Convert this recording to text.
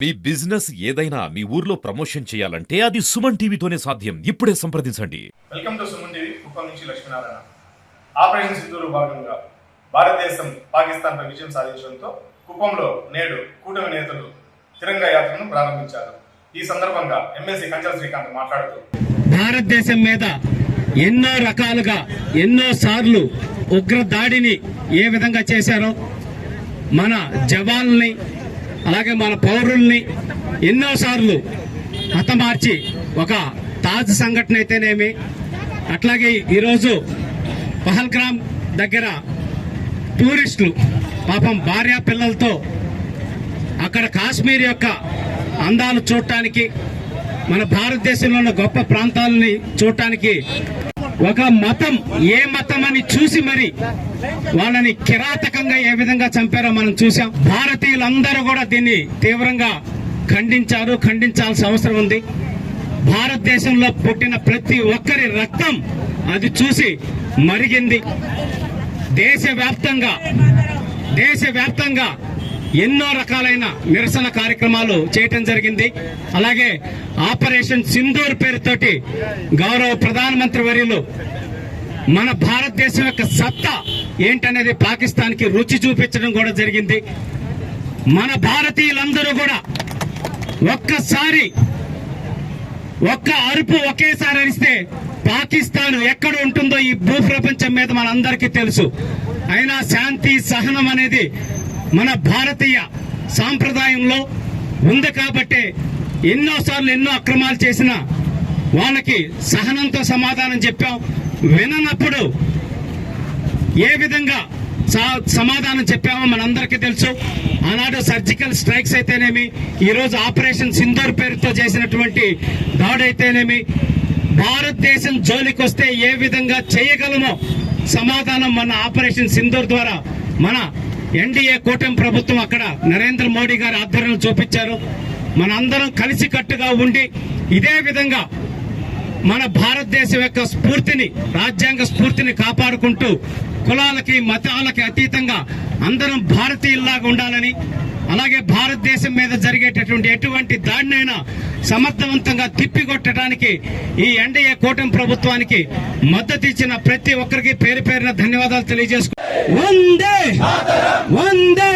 మీ business ఏదైనా మీ ఊర్లో promotion చేయాలంటే అది సుమన్ టీవీతోనే సాధ్యం. ఇప్పుడే సంప్రదించండి. Welcome to Suman TV. Kuppam నుంచి లక్ష్మీనారాయణ. ఆపరేషన్ సింధూరు భాగంగా భారతదేశం పాకిస్తాన్పై విజయం సాధించడంతో కుప్పంలో నేడు కూటమి నేతలు తిరంగా యాత్రను ప్రారంభించారు. ఈ సందర్భంగా ఎమ్మెల్సీ కంచల శ్రీకాంత్ మాట్లాడుతూ భారతదేశం మీద ఎన్నో రకాలుగా ఎన్నో సార్లు ఉగ్ర దాడిని ఏ విధంగా చేశారో మన జవాన్లని అలాగే మన పౌరుల్ని ఎన్నోసార్లు హతమార్చి ఒక తాజ్ సంఘటన అయితేనేమి, అట్లాగే ఈరోజు పహల్గామ్ దగ్గర టూరిస్టులు పాపం భార్య పిల్లలతో అక్కడ కాశ్మీర్ యొక్క అందాలు చూడటానికి, మన భారతదేశంలో ఉన్న గొప్ప ప్రాంతాలని చూడటానికి ఒక మతం ఏ మతం అని చూసి మరి వాళ్ళని కిరాతకంగా ఏ విధంగా చంపారో మనం చూసాం. భారతీయులందరూ కూడా దీన్ని తీవ్రంగా ఖండించారు, ఖండించాల్సిన అవసరం ఉంది. భారతదేశంలో పుట్టిన ప్రతి ఒక్కరి రక్తం అది చూసి మరిగింది. దేశవ్యాప్తంగా ఎన్నో రకాలైన నిరసన కార్యక్రమాలు చేయటం జరిగింది. అలాగే ఆపరేషన్ సింధూర్ పేరుతోటి గౌరవ ప్రధానమంత్రి వర్యులు మన భారతదేశం యొక్క సత్తా ఏంటనేది పాకిస్తాన్కి రుచి చూపించడం కూడా జరిగింది. మన భారతీయులందరూ కూడా ఒక్కసారి ఒక్క అరుపు ఒకేసారి అరిస్తే పాకిస్తాన్ ఎక్కడ ఉంటుందో ఈ భూప్రపంచం మీద మనందరికీ తెలుసు. అయినా శాంతి సహనం అనేది మన భారతీయ సాంప్రదాయంలో ఉంది కాబట్టి ఎన్నోసార్లు ఎన్నో అక్రమాలు చేసిన వాళ్ళకి సహనంతో సమాధానం చెప్పాం. విననప్పుడు ఏ విధంగా సమాధానం చెప్పామో మనందరికీ తెలుసు. ఆనాడు సర్జికల్ స్ట్రైక్స్ అయితేనేమి, ఈరోజు ఆపరేషన్ సింధూర్ పేరుతో చేసినటువంటి దాడి అయితేనేమి, భారతదేశం జోలికి వస్తే ఏ విధంగా చేయగలమో సమాధానం మన ఆపరేషన్ సింధూర్ ద్వారా మన ఎన్డీఏ కూటమి ప్రభుత్వం అక్కడ నరేంద్ర మోడీ గారి ఆధ్వర్యంలో చూపించారు. మనందరం కలిసికట్టుగా ఉండి ఇదే విధంగా మన భారతదేశం యొక్క స్ఫూర్తిని, రాజ్యాంగ స్ఫూర్తిని కాపాడుకుంటూ కులాలకి మతాలకి అతీతంగా అందరం భారతీయుల్లాగా ఉండాలని, అలాగే భారతదేశం మీద జరిగేటటువంటి ఎటువంటి దాడినైనా సమర్థవంతంగా తిప్పికొట్టడానికి ఈ ఎన్డీఏ కూటమి ప్రభుత్వానికి మద్దతు ఇచ్చిన ప్రతి ఒక్కరికి పేరు పేరున ధన్యవాదాలు తెలియజేసుకుంటున్నాను. వందే వందే